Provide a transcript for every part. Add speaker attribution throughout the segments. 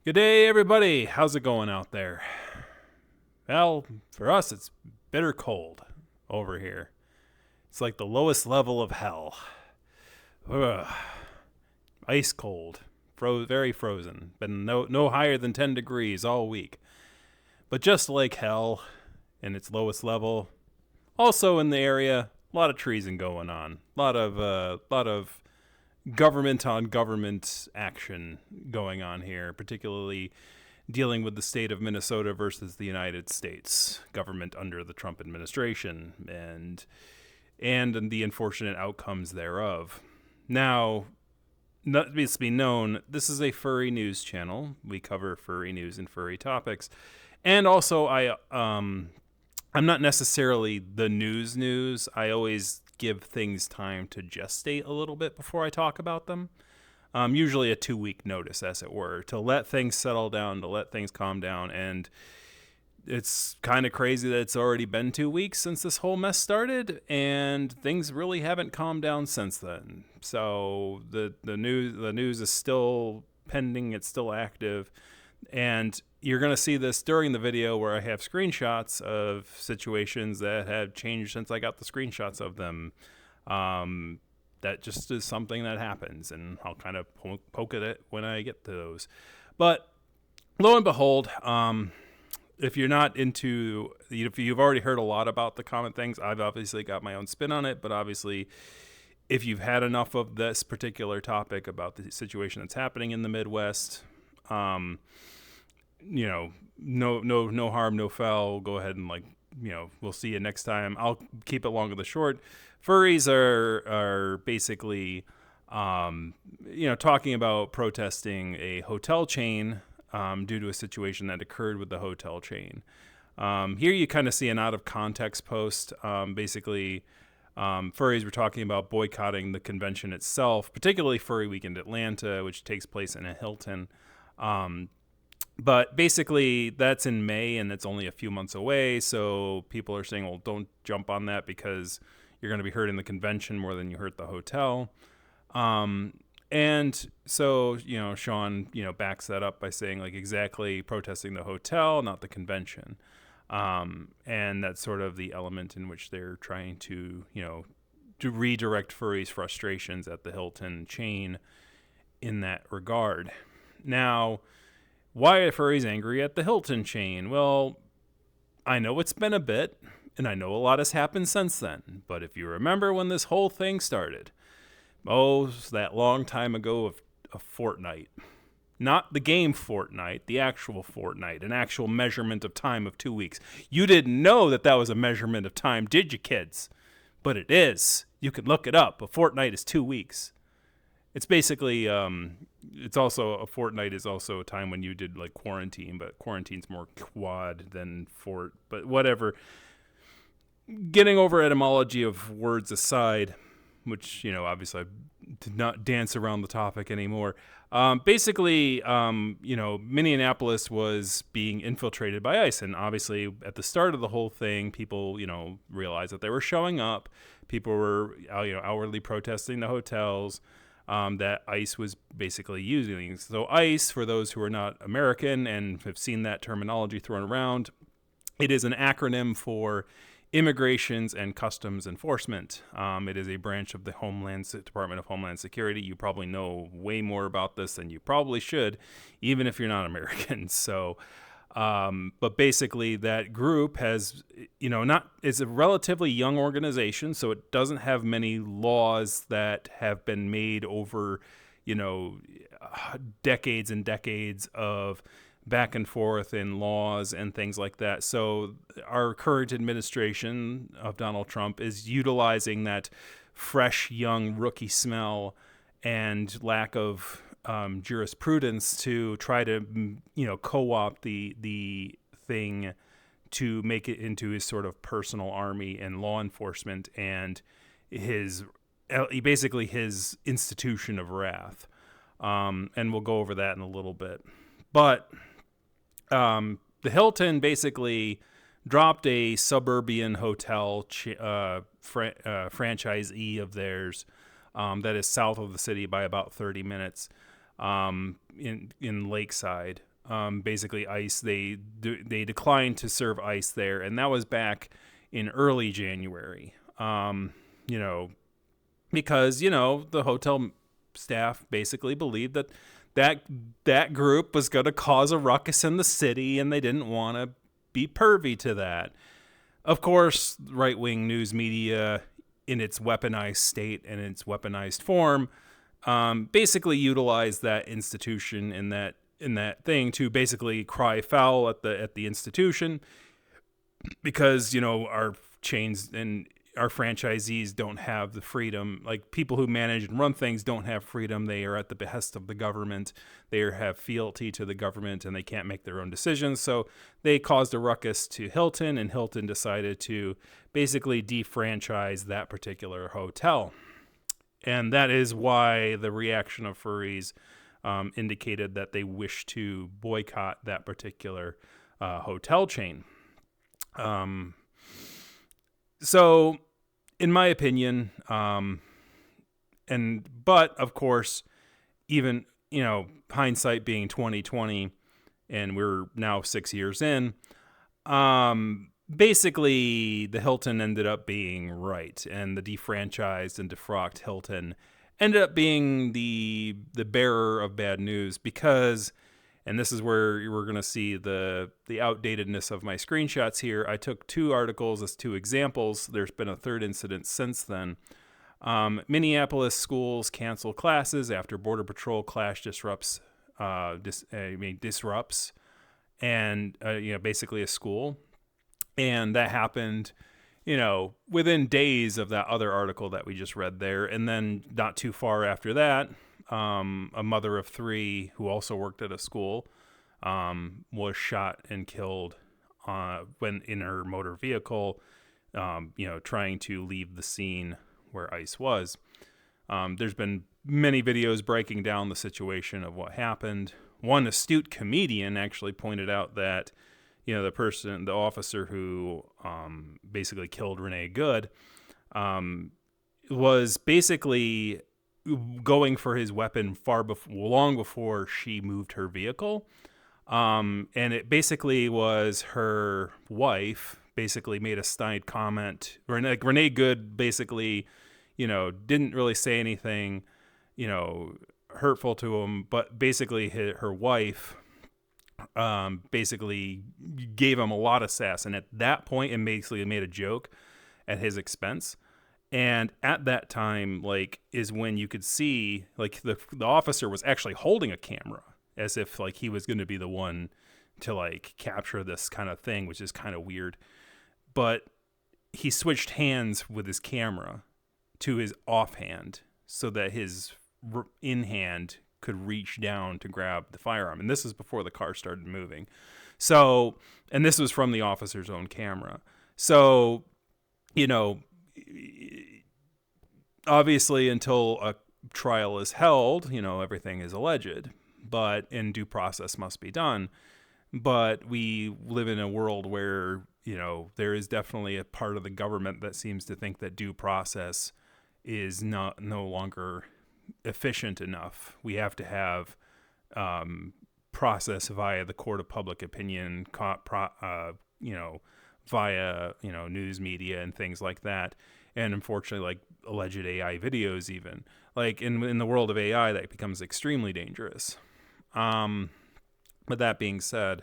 Speaker 1: Good day, everybody. How's it going out there? Well, for us, it's bitter cold over here. It's like the lowest level of hell. Ugh. Ice cold. Very frozen. Been no higher than 10 degrees all week. But just like hell in its lowest level, also in the area, a lot of treason going on. A lot of government on government action going on here, particularly dealing with the state of Minnesota versus the United States government under the Trump administration and the unfortunate outcomes thereof. Now, not to be known, this is a furry news channel. We cover furry news and furry topics. And also I'm not necessarily the news. I always give things time to gestate a little bit before I talk about them. Usually a 2-week notice, as it were, to let things settle down, to let things calm down. And it's kind of crazy that it's already been 2 weeks since this whole mess started, and things really haven't calmed down since then. So the news is still pending, it's still active, and you're going to see this during the video where I have screenshots of situations that have changed since I got the screenshots of them. That just is something that happens, and I'll kind of poke at it when I get to those. But lo and behold, if you're not into, if you've already heard a lot about the common things, I've obviously got my own spin on it, but obviously if you've had enough of this particular topic about the situation that's happening in the Midwest, no harm, no foul. Go ahead and we'll see you next time. I'll keep it long and the short. Furries are basically, talking about protesting a hotel chain due to a situation that occurred with the hotel chain. Here you kind of see an out of context post. Basically, furries were talking about boycotting the convention itself, particularly Furry Week in Atlanta, which takes place in a Hilton. But basically, that's in May, and it's only a few months away. So people are saying, well, don't jump on that because you're going to be hurting the convention more than you hurt the hotel. And so, Sean, backs that up by saying, exactly protesting the hotel, not the convention. And that's sort of the element in which they're trying to redirect furries' frustrations at the Hilton chain in that regard. Now, why are furries angry at the Hilton chain? Well, I know it's been a bit, and I know a lot has happened since then. But if you remember when this whole thing started, that long time ago of Fortnite. Not the game Fortnite, the actual Fortnite, an actual measurement of time of 2 weeks. You didn't know that was a measurement of time, did you, kids? But it is. You can look it up. A Fortnite is 2 weeks. It's basically, it's also, a fortnight is also a time when you did quarantine, but quarantine's more quad than fort, but whatever. Getting over etymology of words aside, which, obviously I did not dance around the topic anymore. Basically, Minneapolis was being infiltrated by ICE, and obviously at the start of the whole thing, people, realized that they were showing up. People were, outwardly protesting the hotels that ICE was basically using. So ICE, for those who are not American and have seen that terminology thrown around, it is an acronym for Immigrations and Customs Enforcement. It is a branch of the Department of Homeland Security. You probably know way more about this than you probably should, even if you're not American. So, but basically that group has, it's a relatively young organization, so it doesn't have many laws that have been made over, decades and decades of back and forth in laws and things like that. So our current administration of Donald Trump is utilizing that fresh, young rookie smell and lack of jurisprudence to try to, co-opt the thing to make it into his sort of personal army and law enforcement and basically his institution of wrath. And we'll go over that in a little bit. But the Hilton basically dropped a suburban hotel franchisee of theirs that is south of the city by about 30 minutes in Lakeside. Basically, ICE, they declined to serve ICE there, and that was back in early January. You know, because the hotel staff basically believed that group was going to cause a ruckus in the city, and they didn't want to be pervy to that. Of course, right-wing news media, in its weaponized state and its weaponized form, basically utilized that institution in that thing to basically cry foul at the institution, because our chains and our franchisees don't have the freedom. Like, people who manage and run things don't have freedom. They are at the behest of the government. They have fealty to the government, and they can't make their own decisions. So they caused a ruckus to Hilton, and Hilton decided to basically defranchise that particular hotel. And that is why the reaction of Furries indicated that they wish to boycott that particular hotel chain. So, in my opinion, but of course, even hindsight being 2020, and we're now 6 years in, basically the Hilton ended up being right, and the defranchised and defrocked Hilton ended up being the bearer of bad news, because, and this is where we're going to see the outdatedness of my screenshots here. I took 2 articles as 2 examples. There's been a third incident since then. Minneapolis schools cancel classes after Border Patrol clash disrupts, and basically a school. And that happened, within days of that other article that we just read there. And then not too far after that, a mother of 3 who also worked at a school was shot and killed when in her motor vehicle, trying to leave the scene where ICE was. There's been many videos breaking down the situation of what happened. One astute comedian actually pointed out that the officer who basically killed Renee Good was basically going for his weapon long before she moved her vehicle. And it basically was her wife basically made a snide comment. Renee Good basically, didn't really say anything, hurtful to him, but basically her wife basically gave him a lot of sass. And at that point, it basically made a joke at his expense. And at that time, is when you could see, the officer was actually holding a camera as if, he was going to be the one to, capture this kind of thing, which is kind of weird. But he switched hands with his camera to his offhand so that his in-hand could reach down to grab the firearm. And this is before the car started moving. So, and this was from the officer's own camera. So, obviously until a trial is held, everything is alleged, and due process must be done. But we live in a world where, there is definitely a part of the government that seems to think that due process is no longer efficient enough. We have to have process via the court of public opinion, via news media and things like that. And unfortunately, alleged AI videos, even in the world of AI, that becomes extremely dangerous. But that being said,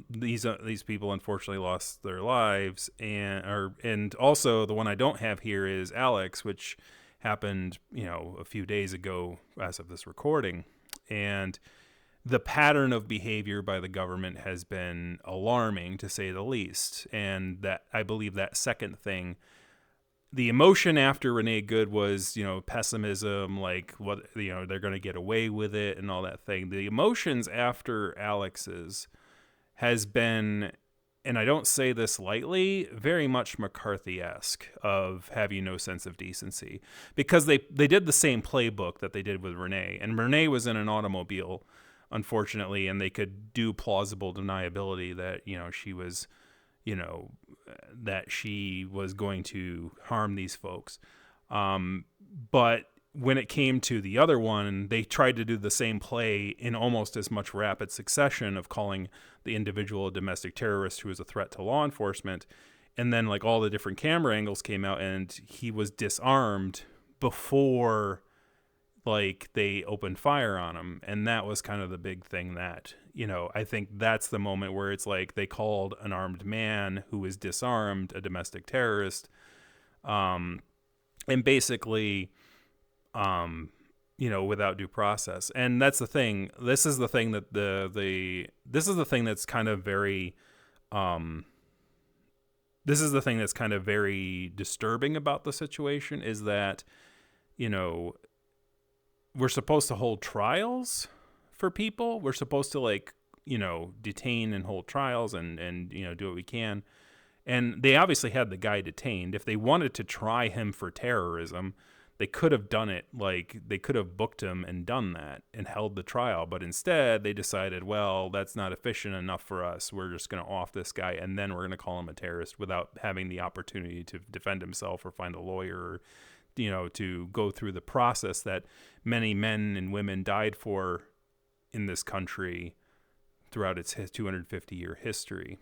Speaker 1: these people unfortunately lost their lives, and also the one I don't have here is Alex, which happened a few days ago as of this recording. And the pattern of behavior by the government has been alarming, to say the least. And that, I believe, that second thing, the emotion after Renee Good was, pessimism, what, they're going to get away with it and all that thing. The emotions after Alex's has been, and I don't say this lightly, very much McCarthy-esque, of have you no sense of decency. Because they did the same playbook that they did with Renee. And Renee was in an automobile, unfortunately, and they could do plausible deniability that, she was, that she was going to harm these folks. But when it came to the other one, they tried to do the same play in almost as much rapid succession of calling the individual a domestic terrorist who was a threat to law enforcement. And then like all the different camera angles came out and he was disarmed before like they opened fire on him. And that was kind of the big thing that, you know, I think that's the moment where it's like they called an armed man who was disarmed a domestic terrorist. And basically, you know, without due process. And that's the thing. This is the thing that this is the thing that's kind of very, this is the thing that's kind of very disturbing about the situation is that, you know, we're supposed to hold trials for people. We're supposed to like, you know, detain and hold trials and, you know, do what we can. And they obviously had the guy detained. If they wanted to try him for terrorism, they could have done it. Like they could have booked him and done that and held the trial. But instead they decided, well, that's not efficient enough for us. We're just going to off this guy. And then we're going to call him a terrorist without having the opportunity to defend himself or find a lawyer or, you know, to go through the process that many men and women died for in this country throughout its 250-year history.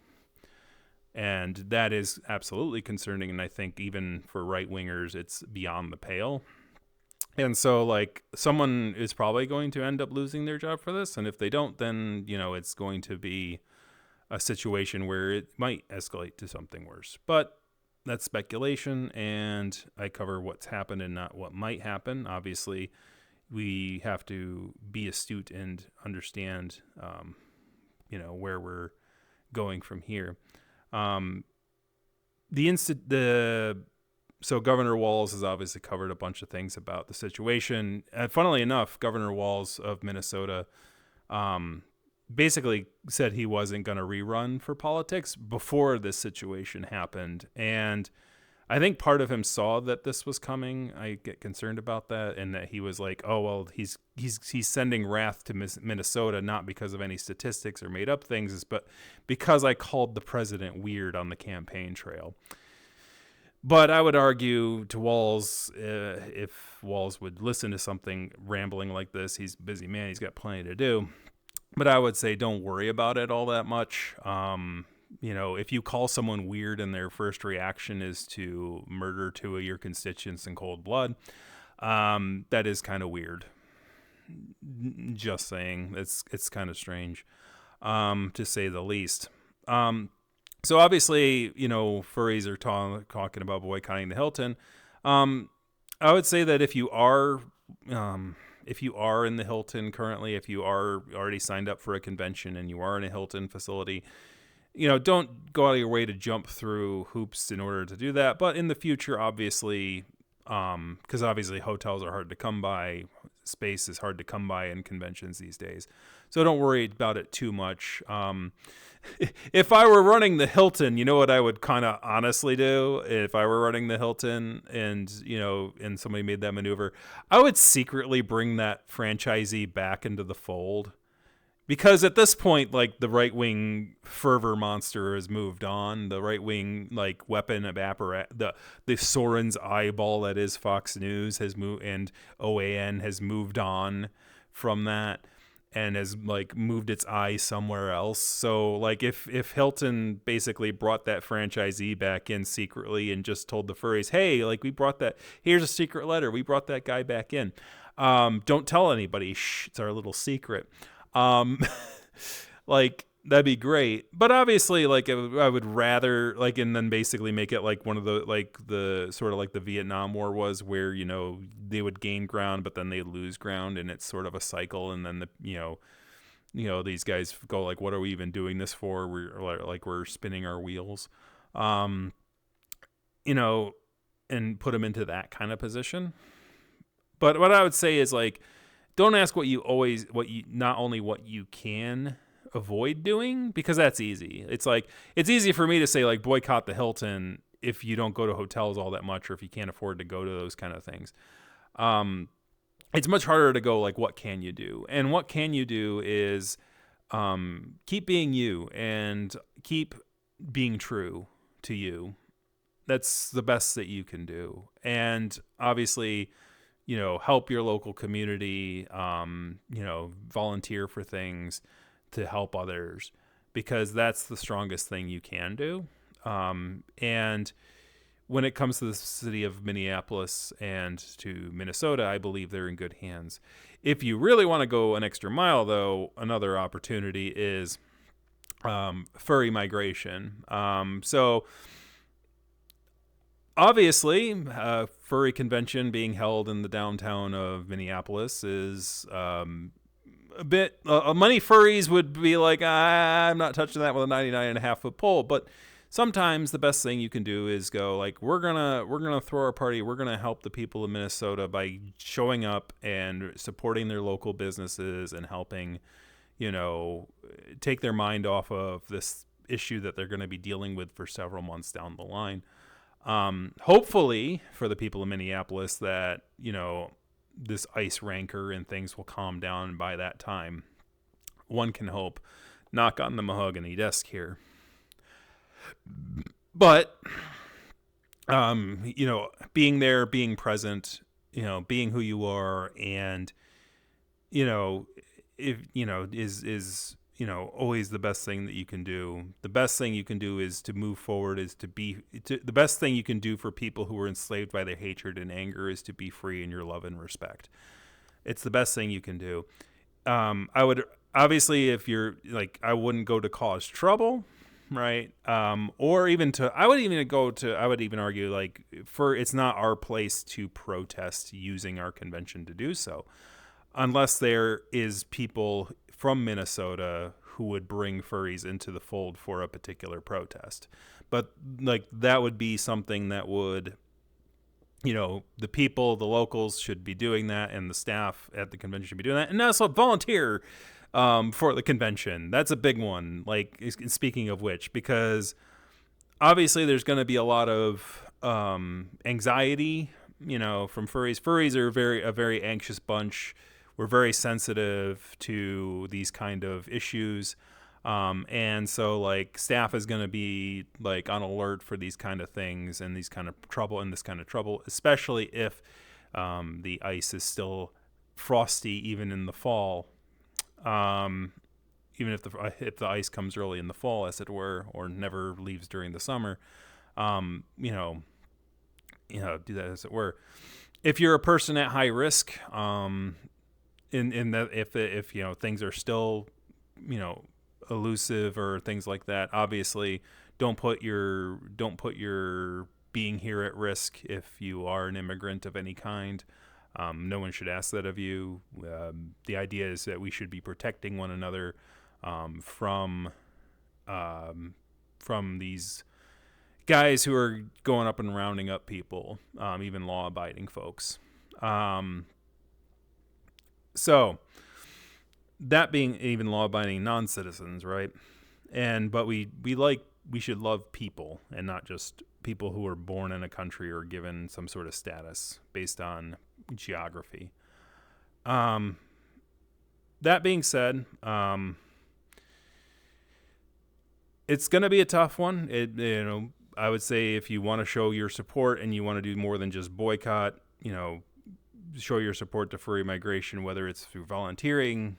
Speaker 1: And that is absolutely concerning. And I think even for right-wingers, it's beyond the pale. And so, like, someone is probably going to end up losing their job for this. And if they don't, then, you know, it's going to be a situation where it might escalate to something worse. But that's speculation, and I cover what's happened and not what might happen. Obviously, we have to be astute and understand, you know, where we're going from here. So Governor Walz has obviously covered a bunch of things about the situation. And funnily enough, Governor Walz of Minnesota basically said he wasn't going to rerun for politics before this situation happened. And I think part of him saw that this was coming. I get concerned about that, and that he was like, oh, well, he's sending wrath to Minnesota, not because of any statistics or made up things, but because I called the president weird on the campaign trail. But I would argue to Walz, if Walz would listen to something rambling like this, he's a busy man, he's got plenty to do. But I would say don't worry about it all that much. You know, if you call someone weird and their first reaction is to murder two of your constituents in cold blood, that is kind of weird. Just saying, it's kind of strange, to say the least. So obviously, you know, furries are talking about boycotting the Hilton. I would say that if you are in the Hilton currently, if you are already signed up for a convention and you are in a Hilton facility, you know, don't go out of your way to jump through hoops in order to do that. But in the future, obviously, because obviously hotels are hard to come by, space is hard to come by in conventions these days. So don't worry about it too much. If I were running the Hilton, you know what I would kind of honestly do? If I were running the Hilton and, you know, and somebody made that maneuver, I would secretly bring that franchisee back into the fold. Because at this point, like, the right-wing fervor monster has moved on. The right-wing, like, weapon of the Soren's eyeball that is Fox News has moved, and OAN has moved on from that and has, like, moved its eye somewhere else. So, like, if Hilton basically brought that franchisee back in secretly and just told the furries, hey, like, we brought that, here's a secret letter, we brought that guy back in. Don't tell anybody. Shh, it's our little secret. Like, that'd be great. But obviously, like, I would rather, like, and then basically make it like one of the, like, the sort of like the Vietnam War was, where, you know, they would gain ground, but then they lose ground, and it's sort of a cycle. And then you know, these guys go like, what are we even doing this for? We're spinning our wheels, you know, and put them into that kind of position. But what I would say is, like, don't ask not only what you can avoid doing, because that's easy. It's like, it's easy for me to say, like, boycott the Hilton if you don't go to hotels all that much, or if you can't afford to go to those kind of things. It's much harder to go, like, what can you do? And what can you do is keep being you and keep being true to you. That's the best that you can do. And obviously, help your local community, volunteer for things to help others, because that's the strongest thing you can do. And when it comes to the city of Minneapolis and to Minnesota, I believe they're in good hands. If you really want to go an extra mile, though, another opportunity is furry migration. So obviously, furry convention being held in the downtown of Minneapolis is a bit. Many furries would be like, I'm not touching that with a 99.5-foot pole, but sometimes the best thing you can do is go like, we're gonna throw our party. We're gonna help the people of Minnesota by showing up and supporting their local businesses and helping, take their mind off of this issue that they're going to be dealing with for several months down the line. Hopefully for the people of Minneapolis that, this ICE rancor and things will calm down by that time. One can hope. Knock on the mahogany desk here. But, being there, being present, being who you are, and, is always the best thing that you can do. The best thing you can do is to move forward, the best thing you can do for people who are enslaved by their hatred and anger is to be free in your love and respect. It's the best thing you can do. I would, obviously, if you're like, I wouldn't go to cause trouble, right? Or even I would even argue like, it's not our place to protest using our convention to do so, unless there is people from Minnesota who would bring furries into the fold for a particular protest. But like, that would be something that would, the people, the locals should be doing that, and the staff at the convention should be doing that. And also volunteer for the convention. That's a big one. Like, speaking of which, because obviously there's going to be a lot of anxiety, from furries. Furries are a very anxious bunch. We're very sensitive to these kind of issues. And so like, staff is going to be like on alert for these kind of things and this kind of trouble, especially if the ice is still frosty, even in the fall. Even if the ice comes early in the fall, as it were, or never leaves during the summer, do that as it were. If you're a person at high risk, in that if things are still elusive or things like that, obviously don't put your being here at risk. If you are an immigrant of any kind, no one should ask that of you. The idea is that we should be protecting one another from these guys who are going up and rounding up people, even law-abiding folks. So that being even law-abiding non-citizens, right? But we should love people, and not just people who are born in a country or given some sort of status based on geography. That being said, it's going to be a tough one. I would say if you want to show your support and you want to do more than just boycott, show your support to furry migration, whether it's through volunteering,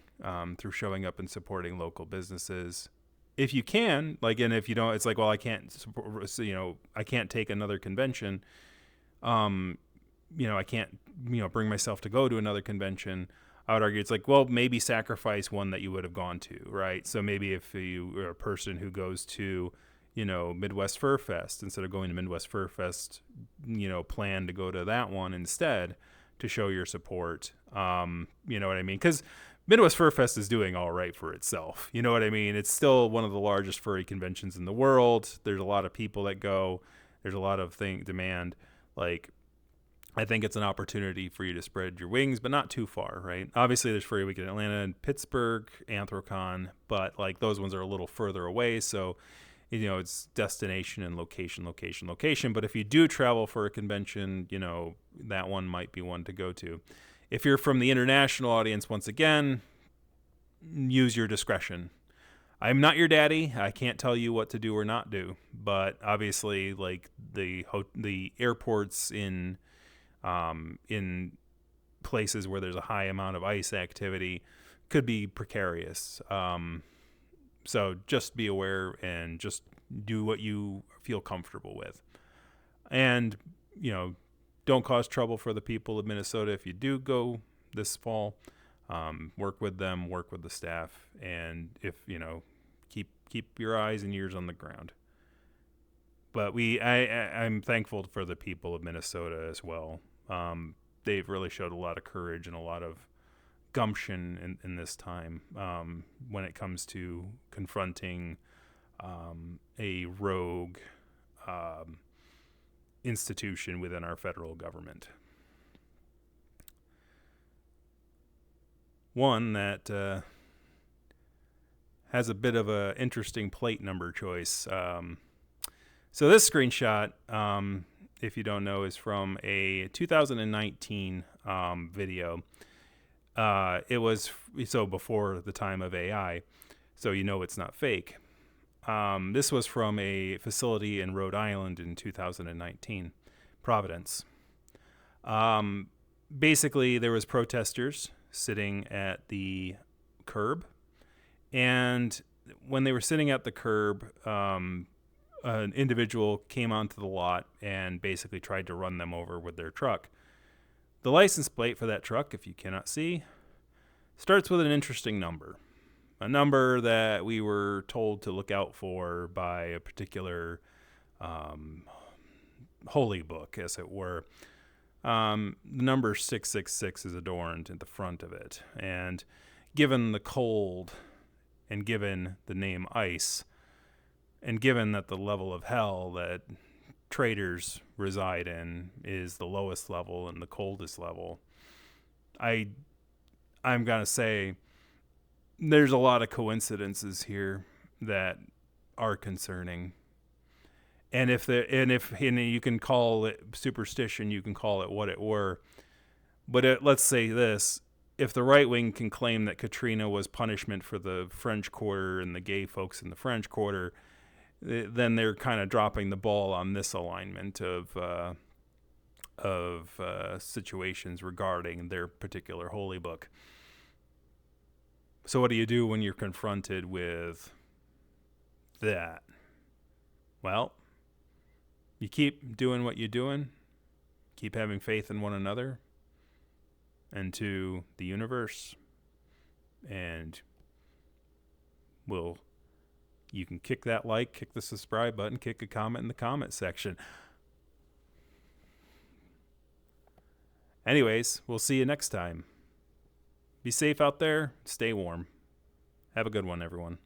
Speaker 1: through showing up and supporting local businesses. If you can, and if you don't, it's like, well, I can't support, I can't take another convention. I can't, bring myself to go to another convention. I would argue it's like, well, maybe sacrifice one that you would have gone to, right? So maybe if you are a person who goes to, Midwest Fur Fest, instead of going to Midwest Fur Fest, plan to go to that one instead to show your support. You know what I mean? Because Midwest Fur Fest is doing all right for itself. You know what I mean? It's still one of the largest furry conventions in the world. There's a lot of people that go. There's a lot of demand. Like, I think it's an opportunity for you to spread your wings, but not too far, right? Obviously, there's Furry Week in Atlanta and Pittsburgh, Anthrocon, but like, those ones are a little further away. So, it's destination and location. But if you do travel for a convention, that one might be one to go to. If you're from the international audience, once again, use your discretion. I'm not your daddy. I can't tell you what to do or not do. But obviously, like, the airports in places where there's a high amount of ICE activity could be precarious. So just be aware and just do what you feel comfortable with. And, don't cause trouble for the people of Minnesota if you do go this fall. Work with them, work with the staff, and if, keep your eyes and ears on the ground. But I'm thankful for the people of Minnesota as well. They've really showed a lot of courage and a lot of gumption in this time when it comes to confronting a rogue institution within our federal government. One that has a bit of an interesting plate number choice. So this screenshot, if you don't know, is from a 2019 video. It was before the time of AI, so it's not fake. This was from a facility in Rhode Island in 2019, Providence. Basically, there was protesters sitting at the curb, and when they were sitting at the curb, an individual came onto the lot and basically tried to run them over with their truck. The license plate for that truck, if you cannot see, starts with an interesting number. A number that we were told to look out for by a particular holy book, as it were. The number 666 is adorned at the front of it. And given the cold, and given the name ICE, and given that the level of hell that traders reside in is the lowest level and the coldest level, I'm going to say there's a lot of coincidences here that are concerning. And if you can call it superstition, you can call it what it were. But let's say this: if the right wing can claim that Katrina was punishment for the French Quarter and the gay folks in the French Quarter, then they're kind of dropping the ball on this alignment of situations regarding their particular holy book. So what do you do when you're confronted with that? Well, you keep doing what you're doing, keep having faith in one another and to the universe, and you can kick that like, kick the subscribe button, kick a comment in the comment section. Anyways, we'll see you next time. Be safe out there. Stay warm. Have a good one, everyone.